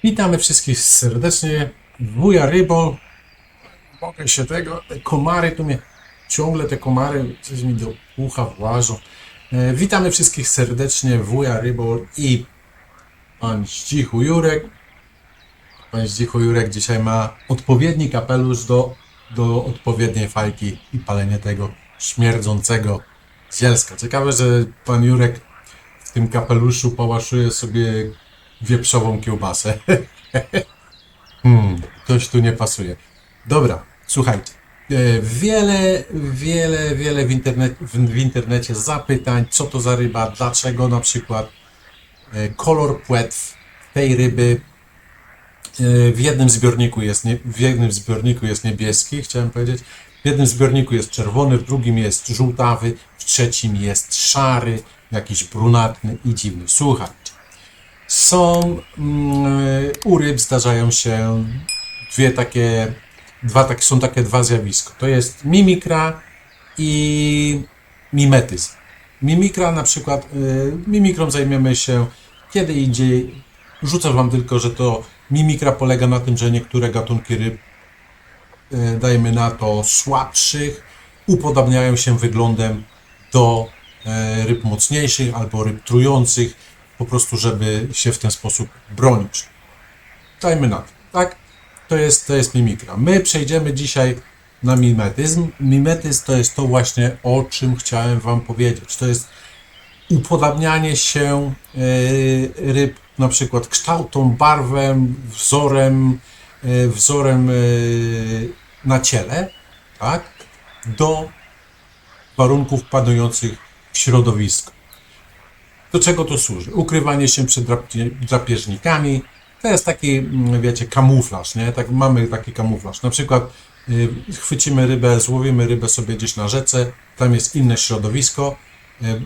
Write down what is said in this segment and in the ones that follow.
Witamy wszystkich serdecznie. Wuja Rybol. Mogę się tego. Te komary tu mnie. Ciągle te komary coś mi do ucha włażą. Witamy wszystkich serdecznie. Wuja Rybol i pan Zdzichu Jurek. Pan Zdzichu Jurek dzisiaj ma odpowiedni kapelusz do odpowiedniej fajki i palenie tego śmierdzącego zielska. Ciekawe, że pan Jurek w tym kapeluszu pałaszuje sobie wieprzową kiełbasę. Coś tu nie pasuje. Dobra, słuchajcie. Wiele w internecie zapytań, co to za ryba, dlaczego na przykład kolor płetw tej ryby w jednym zbiorniku jest niebieski, chciałem powiedzieć, w jednym zbiorniku jest czerwony, w drugim jest żółtawy, w trzecim jest szary, jakiś brunatny i dziwny. Słuchajcie. U ryb zdarzają się są takie dwa zjawiska. To jest mimikra i mimetyzm. Mimikra na przykład, mimikrą zajmiemy się kiedy indziej. Rzucę wam tylko, że to mimikra polega na tym, że niektóre gatunki ryb, dajmy na to słabszych, upodabniają się wyglądem do ryb mocniejszych albo ryb trujących, po prostu żeby się w ten sposób bronić. Dajmy na to, tak? To jest mimikra. My przejdziemy dzisiaj na mimetyzm. Mimetyzm to jest to właśnie, o czym chciałem wam powiedzieć. To jest upodabnianie się ryb na przykład kształtem, barwą, wzorem na ciele, tak? Do warunków panujących w środowisku. Do czego to służy? Ukrywanie się przed drapieżnikami. To jest taki, wiecie, kamuflaż, nie? Tak, mamy taki kamuflaż. Na przykład chwycimy rybę, złowimy rybę sobie gdzieś na rzece, tam jest inne środowisko.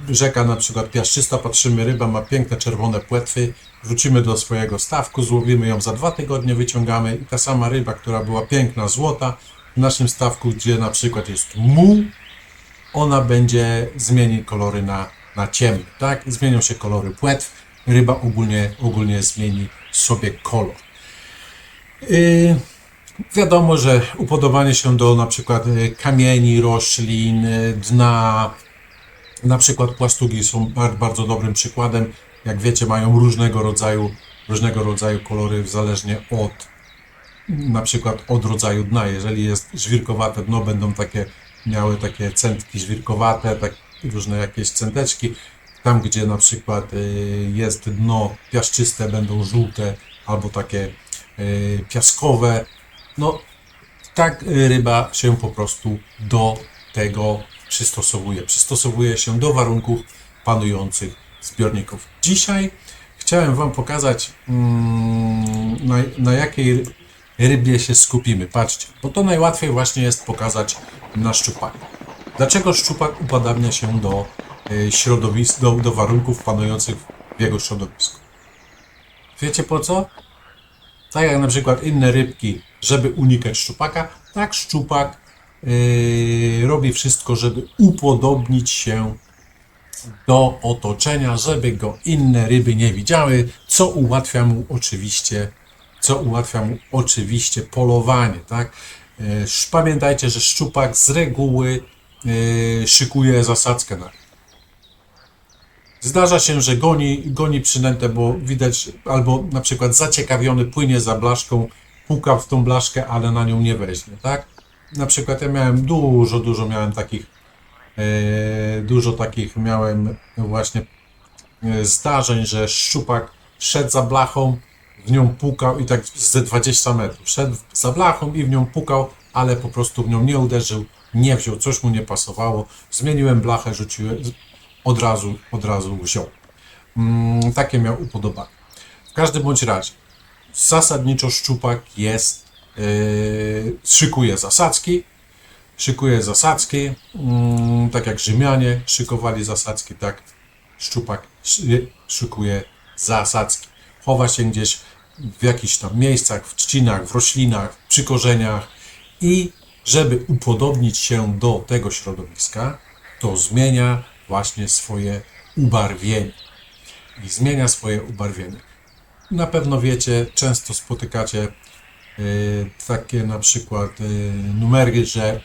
Rzeka na przykład piaszczysta, patrzymy, ryba ma piękne czerwone płetwy, wrzucimy do swojego stawku, złowimy ją za 2 tygodnie, wyciągamy i ta sama ryba, która była piękna, złota, w naszym stawku, gdzie na przykład jest muł, ona zmieni kolory na ciemny, tak? Zmienią się kolory płetw, ryba ogólnie zmieni sobie kolor. Wiadomo, że upodobanie się do na przykład kamieni, roślin, dna, na przykład płastugi są bardzo dobrym przykładem. Jak wiecie, mają różnego rodzaju kolory zależnie na przykład od rodzaju dna. Jeżeli jest żwirkowate dno, będą miały takie centki żwirkowate, tak różne jakieś centeczki. Tam, gdzie na przykład jest dno piaszczyste, będą żółte albo takie piaskowe. No, tak ryba się po prostu do tego przystosowuje. Przystosowuje się do warunków panujących zbiorników. Dzisiaj chciałem wam pokazać, na jakiej rybie się skupimy. Patrzcie, bo to najłatwiej właśnie jest pokazać na szczupaku. Dlaczego szczupak upodabnia się do środowisk, do warunków panujących w jego środowisku? Wiecie po co? Tak jak na przykład inne rybki, żeby unikać szczupaka, tak szczupak robi wszystko, żeby upodobnić się do otoczenia, żeby go inne ryby nie widziały, co ułatwia mu oczywiście polowanie, tak? Pamiętajcie, że szczupak z reguły szykuje zasadzkę na rybę. Zdarza się, że goni przynętę, bo widać, albo na przykład zaciekawiony płynie za blaszką, puka w tą blaszkę, ale na nią nie weźmie, tak? Na przykład ja miałem dużo miałem takich miałem właśnie zdarzeń, że szczupak szedł za blachą, w nią pukał i tak ze 20 metrów. Szedł za blachą i w nią pukał, ale po prostu w nią nie uderzył, nie wziął, coś mu nie pasowało. Zmieniłem blachę, rzuciłem, od razu wziął. Takie miał upodobanie. W każdym bądź razie, zasadniczo szczupak szykuje zasadzki, tak jak Rzymianie szykowali zasadzki, tak szczupak szykuje zasadzki. Chowa się gdzieś w jakichś tam miejscach, w trzcinach, w roślinach, przy korzeniach i żeby upodobnić się do tego środowiska, to zmienia właśnie swoje ubarwienie. Na pewno wiecie, często spotykacie takie na przykład numery, że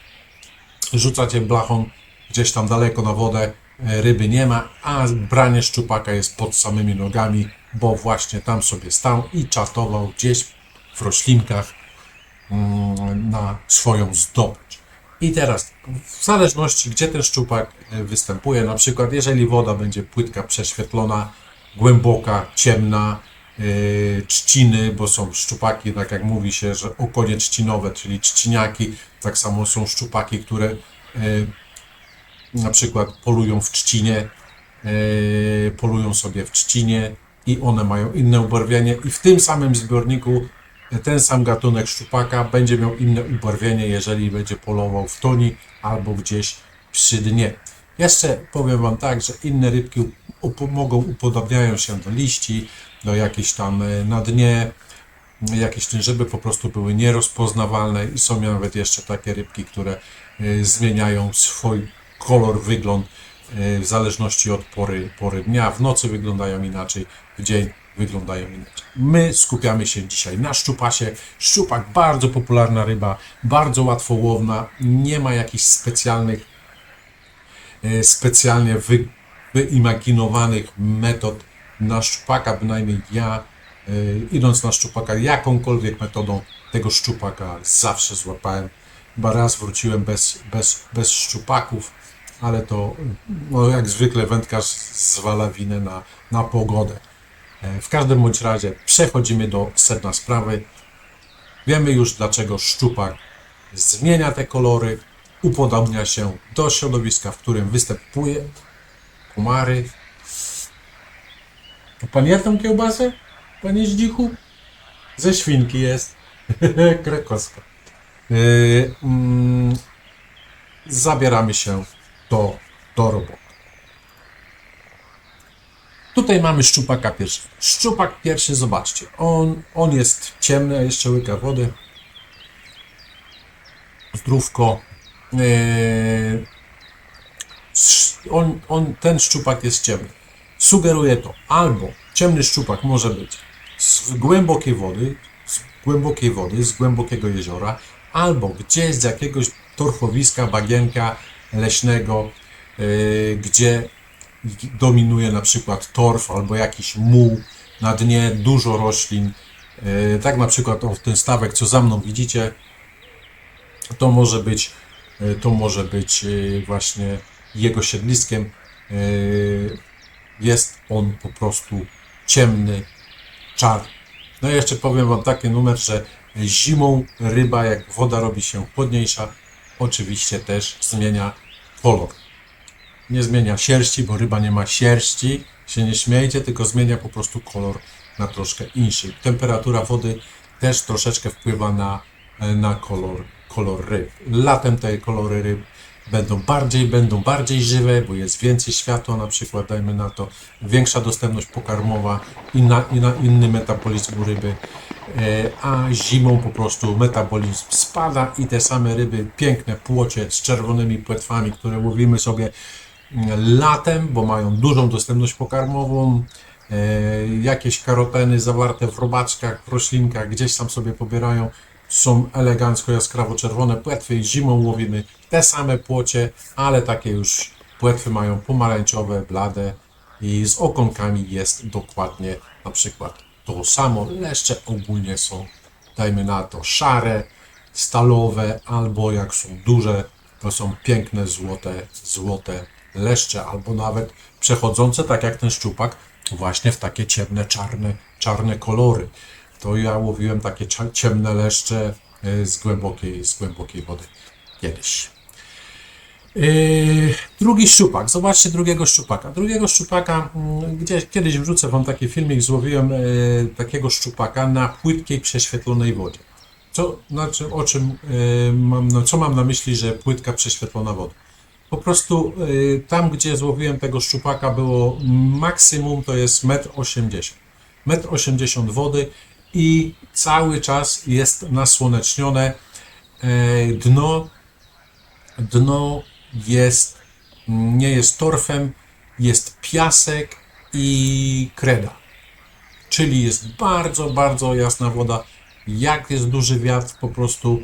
rzucacie blachą gdzieś tam daleko na wodę, ryby nie ma, a branie szczupaka jest pod samymi nogami, bo właśnie tam sobie stał i czatował gdzieś w roślinkach na swoją zdobycz. I teraz, w zależności gdzie ten szczupak występuje, na przykład jeżeli woda będzie płytka, prześwietlona, głęboka, ciemna, trzciny, bo są szczupaki, tak jak mówi się, że okonie trzcinowe, czyli trzciniaki, tak samo są szczupaki, które na przykład polują w trzcinie, polują sobie w trzcinie i one mają inne ubarwienie i w tym samym zbiorniku ten sam gatunek szczupaka będzie miał inne ubarwienie, jeżeli będzie polował w toni albo gdzieś przy dnie. Jeszcze powiem Wam tak, że inne rybki upodobniają się do liści, do jakichś tam na dnie, jakieś żeby po prostu były nierozpoznawalne i są nawet jeszcze takie rybki, które zmieniają swój kolor, wygląd w zależności od pory dnia. W nocy wyglądają inaczej, w dzień wyglądają inaczej. My skupiamy się dzisiaj na szczupasie. Szczupak bardzo popularna ryba, bardzo łatwołowna, nie ma jakichś specjalnie wyimaginowanych metod na szczupaka, bynajmniej ja idąc na szczupaka jakąkolwiek metodą tego szczupaka zawsze złapałem. Chyba raz wróciłem bez szczupaków, ale to no, jak zwykle wędkarz zwala winę na pogodę. W każdym bądź razie przechodzimy do sedna sprawy. Wiemy już, dlaczego szczupak zmienia te kolory, upodobnia się do środowiska, w którym występuje. Komary. To pan je tą kiełbasę, panie Zdzichu? Ze świnki jest. Krakowska. Zabieramy się do roboty. Tutaj mamy szczupaka pierwszy. Szczupak pierwszy, zobaczcie, on jest ciemny, a jeszcze łyka wody. Zdrówko. Ten szczupak jest ciemny. Sugeruje to albo ciemny szczupak może być z głębokiej wody, z głębokiego jeziora, albo gdzieś z jakiegoś torfowiska, bagienka leśnego, gdzie dominuje na przykład torf albo jakiś muł, na dnie dużo roślin. Tak na przykład ten stawek, co za mną widzicie, to może być właśnie jego siedliskiem. Jest on po prostu ciemny, czarny. No i jeszcze powiem Wam taki numer, że zimą ryba, jak woda robi się chłodniejsza, oczywiście też zmienia kolor. Nie zmienia sierści, bo ryba nie ma sierści, się nie śmiejcie, tylko zmienia po prostu kolor na troszkę inszy. Temperatura wody też troszeczkę wpływa na kolor ryb. Latem te kolory ryb będą bardziej żywe, bo jest więcej światła, na przykład dajmy na to większa dostępność pokarmowa i na inny metabolizm u ryby, a zimą po prostu metabolizm spada i te same ryby, piękne płocie z czerwonymi płetwami, które łowimy sobie latem, bo mają dużą dostępność pokarmową, jakieś karoteny zawarte w robaczkach, w roślinkach, gdzieś tam sobie pobierają, są elegancko jaskrawo czerwone płetwy i zimą łowimy te same płocie, ale takie już płetwy mają pomarańczowe, blade i z okonkami jest dokładnie na przykład to samo. Leszcze ogólnie są, dajmy na to, szare, stalowe, albo jak są duże, to są piękne, złote leszcze, albo nawet przechodzące, tak jak ten szczupak, właśnie w takie ciemne, czarne kolory. To ja łowiłem takie ciemne leszcze z głębokiej wody kiedyś. Drugi szczupak. Zobaczcie drugiego szczupaka. Gdzieś kiedyś wrzucę Wam taki filmik, złowiłem takiego szczupaka na płytkiej, prześwietlonej wodzie. Co mam na myśli, że płytka, prześwietlona woda? Po prostu tam, gdzie złowiłem tego szczupaka, było maksimum, to jest 1,80 m. 1,80 m wody i cały czas jest nasłonecznione. Dno nie jest torfem, jest piasek i kreda. czyli jest bardzo, bardzo jasna woda. Jak jest duży wiatr, po prostu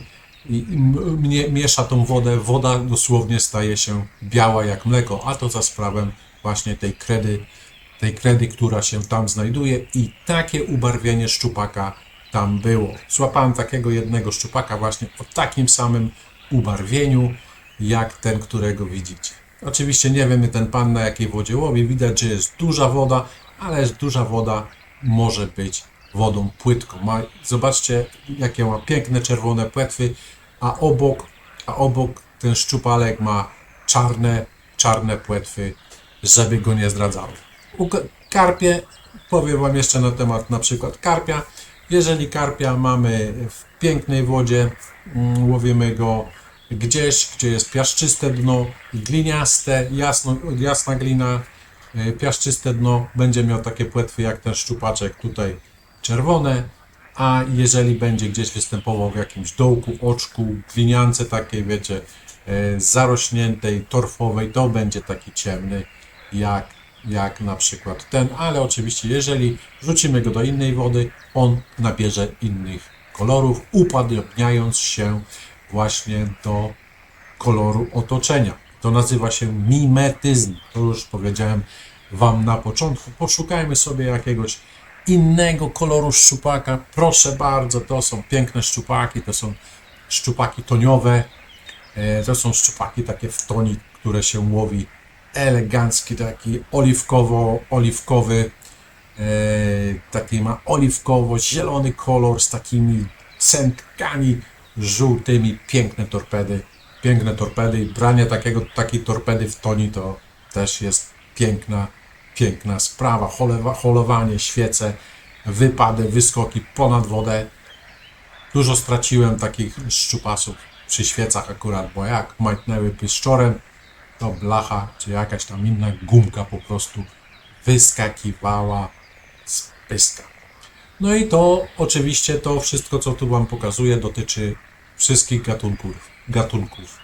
miesza tą wodę, woda dosłownie staje się biała jak mleko, a to za sprawą właśnie tej kredy, która się tam znajduje i takie ubarwienie szczupaka tam było. Złapałem takiego jednego szczupaka właśnie o takim samym ubarwieniu, jak ten, którego widzicie. Oczywiście nie wiemy ten pan na jakiej wodzie łowi, widać, że jest duża woda, ale duża woda może być wodą płytką. Zobaczcie, jakie ma piękne czerwone płetwy, a obok ten szczupalek ma czarne płetwy, żeby go nie zdradzały. Karpie, powiem Wam jeszcze na temat na przykład karpia. Jeżeli karpia mamy w pięknej wodzie, łowimy go gdzieś, gdzie jest piaszczyste dno, gliniaste, jasna glina, piaszczyste dno, będzie miał takie płetwy jak ten szczupaczek tutaj czerwone, a jeżeli będzie gdzieś występował w jakimś dołku, oczku, gliniance takiej, wiecie, zarośniętej, torfowej, to będzie taki ciemny jak na przykład ten, ale oczywiście jeżeli wrzucimy go do innej wody, on nabierze innych kolorów, upadabniając się właśnie do koloru otoczenia. To nazywa się mimetyzm. To już powiedziałem Wam na początku. Poszukajmy sobie jakiegoś innego koloru szczupaka. Proszę bardzo, to są piękne szczupaki, to są szczupaki toniowe, to są szczupaki takie w tonik, które się łowi elegancki, taki oliwkowy, taki ma oliwkowo-zielony kolor z takimi centkami żółtymi, piękne torpedy i branie takiej torpedy w toni to też jest piękna sprawa. Holowanie, świece, wypady, wyskoki ponad wodę. Dużo straciłem takich szczupasów przy świecach akurat, bo jak majtnęły piszczorem, to blacha czy jakaś tam inna gumka po prostu wyskakiwała z pyska. No i to oczywiście to wszystko, co tu Wam pokazuję, dotyczy wszystkich gatunków.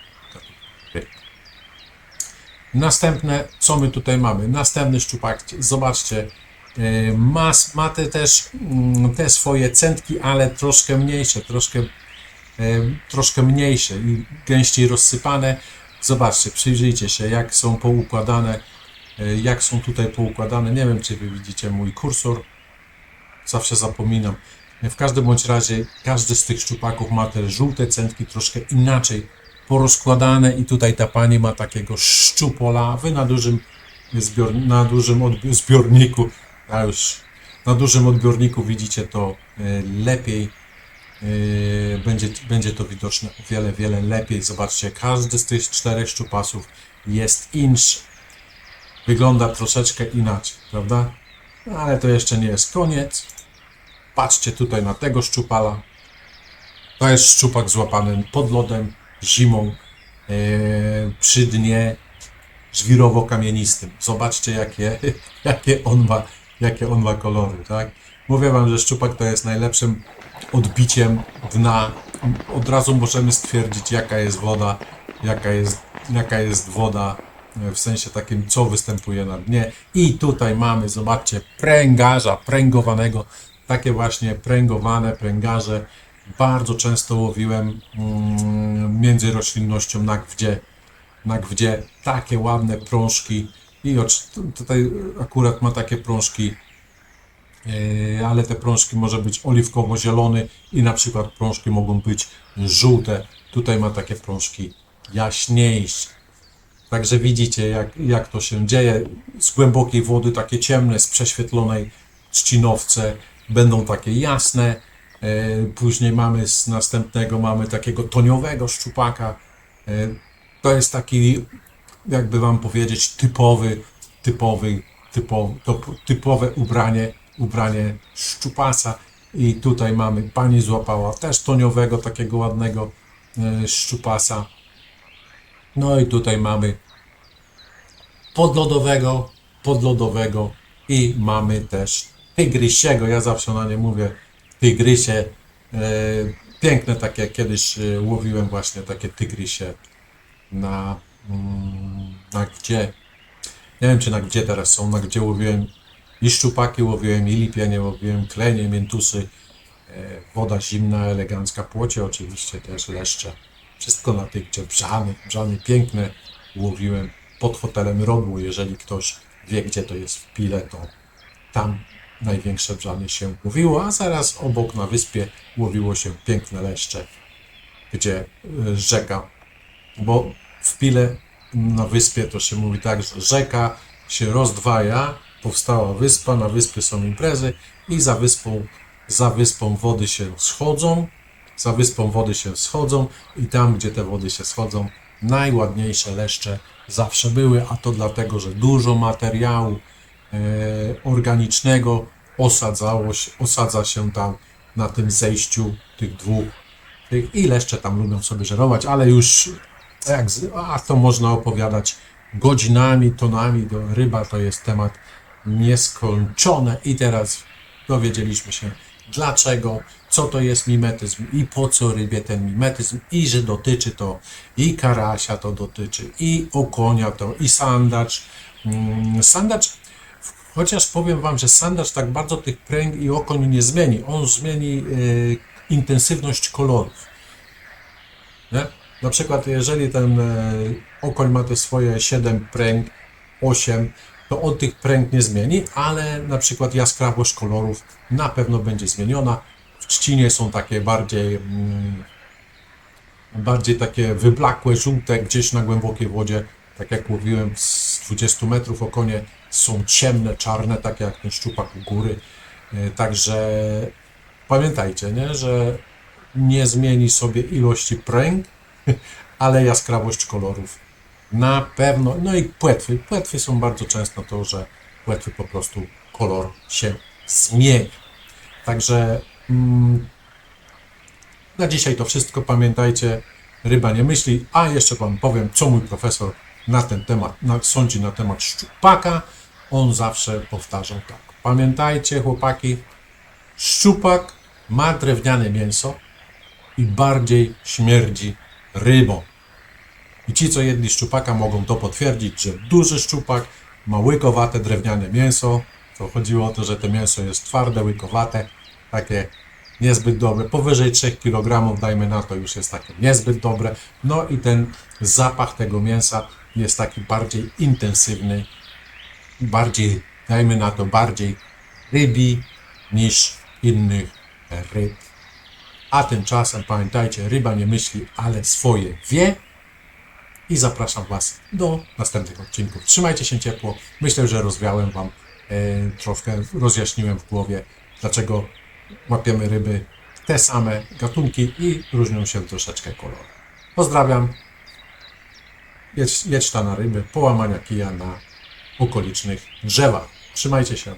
Następne, co my tutaj mamy? Następny szczupak, zobaczcie, ma te swoje centki, ale troszkę mniejsze i gęściej rozsypane. Zobaczcie, przyjrzyjcie się, jak są poukładane, jak są tutaj poukładane. Nie wiem, czy Wy widzicie mój kursor. Zawsze zapominam. W każdym bądź razie każdy z tych szczupaków ma te żółte centki troszkę inaczej porozkładane i tutaj ta pani ma takiego szczupola. Wy na dużym odbiorniku widzicie to lepiej. Będzie to widoczne o wiele lepiej. Zobaczcie, każdy z tych 4 szczupasów jest inszy. Wygląda troszeczkę inaczej, prawda? Ale to jeszcze nie jest koniec. Patrzcie tutaj na tego szczupala. To jest szczupak złapany pod lodem, zimą, przy dnie żwirowo-kamienistym. Zobaczcie, jakie on ma kolory, tak? Mówię Wam, że szczupak to jest najlepszym odbiciem dna. Od razu możemy stwierdzić, jaka jest woda, w sensie takim, co występuje na dnie. I tutaj mamy, zobaczcie, pręgarza, pręgowanego, takie właśnie pręgarze. Bardzo często łowiłem między roślinnością na gwie, takie ładne prążki. I tutaj akurat ma takie prążki, ale te prążki może być oliwkowo-zielony i na przykład prążki mogą być żółte. Tutaj ma takie prążki jaśniejsze. Także widzicie, jak to się dzieje. Z głębokiej wody takie ciemne, z prześwietlonej trzcinowce będą takie jasne. Później z następnego mamy takiego toniowego szczupaka. To jest taki, jakby Wam powiedzieć, typowe ubranie szczupasa. I tutaj mamy, pani złapała też toniowego, takiego ładnego szczupasa. No i tutaj mamy podlodowego i mamy też tygrysiego. Ja zawsze na nie mówię tygrysie. Piękne takie, kiedyś łowiłem właśnie takie tygrysie na gdzie. Nie wiem, czy na gdzie teraz są, na gdzie łowiłem I szczupaki łowiłem, i lipienie łowiłem, klenie, miętusy, woda zimna, elegancka, płocie oczywiście też, leszcze. Wszystko na tych, gdzie brzany piękne łowiłem pod hotelem Rodło. Jeżeli ktoś wie, gdzie to jest w Pile, to tam największe brzany się łowiło, a zaraz obok na wyspie łowiło się piękne leszcze, gdzie rzeka, bo w Pile na wyspie to się mówi tak, że rzeka się rozdwaja, powstała wyspa, na wyspie są imprezy i za wyspą wody się schodzą, za wyspą wody się schodzą i tam, gdzie te wody się schodzą, najładniejsze leszcze zawsze były, a to dlatego, że dużo materiału organicznego osadza się tam na tym zejściu tych dwóch i leszcze tam lubią sobie żerować, ale już to można opowiadać godzinami, tonami. Ryba to jest temat nieskończony i teraz dowiedzieliśmy się dlaczego, co to jest mimetyzm i po co rybie ten mimetyzm i że dotyczy to i karasia to dotyczy i okonia to i sandacz. Sandacz, chociaż powiem wam, że sandacz tak bardzo tych pręg i okoń nie zmieni. On zmieni intensywność kolorów. Nie? Na przykład jeżeli ten okoń ma te swoje 7 pręg, 8, to on tych pręg nie zmieni, ale na przykład jaskrawość kolorów na pewno będzie zmieniona. W trzcinie są takie bardziej takie wyblakłe, żółte, gdzieś na głębokiej wodzie, tak jak mówiłem, z 20 metrów okonie są ciemne, czarne, takie jak ten szczupak u góry. Także pamiętajcie, nie, że nie zmieni sobie ilości pręg, ale jaskrawość kolorów na pewno. No i płetwy. Płetwy są bardzo często to, że płetwy po prostu kolor się zmienia. Także na dzisiaj to wszystko. Pamiętajcie, ryba nie myśli. A jeszcze wam powiem, co mój profesor na ten temat sądzi na temat szczupaka. On zawsze powtarzał tak. Pamiętajcie, chłopaki, szczupak ma drewniane mięso i bardziej śmierdzi rybą. I ci, co jedli szczupaka, mogą to potwierdzić, że duży szczupak ma łykowate drewniane mięso. To chodziło o to, że to mięso jest twarde, łykowate, takie niezbyt dobre. Powyżej 3 kg, dajmy na to, już jest takie niezbyt dobre. No i ten zapach tego mięsa jest taki bardziej intensywny, bardziej, dajmy na to, bardziej rybi niż innych ryb. A tymczasem pamiętajcie, ryba nie myśli, ale swoje wie. I zapraszam Was do następnych odcinków. Trzymajcie się ciepło. Myślę, że rozwiałem Wam troszkę, rozjaśniłem w głowie, dlaczego łapiemy ryby te same gatunki i różnią się troszeczkę kolory. Pozdrawiam. Jedź ta na ryby, połamania kija na okolicznych drzewach. Trzymajcie się.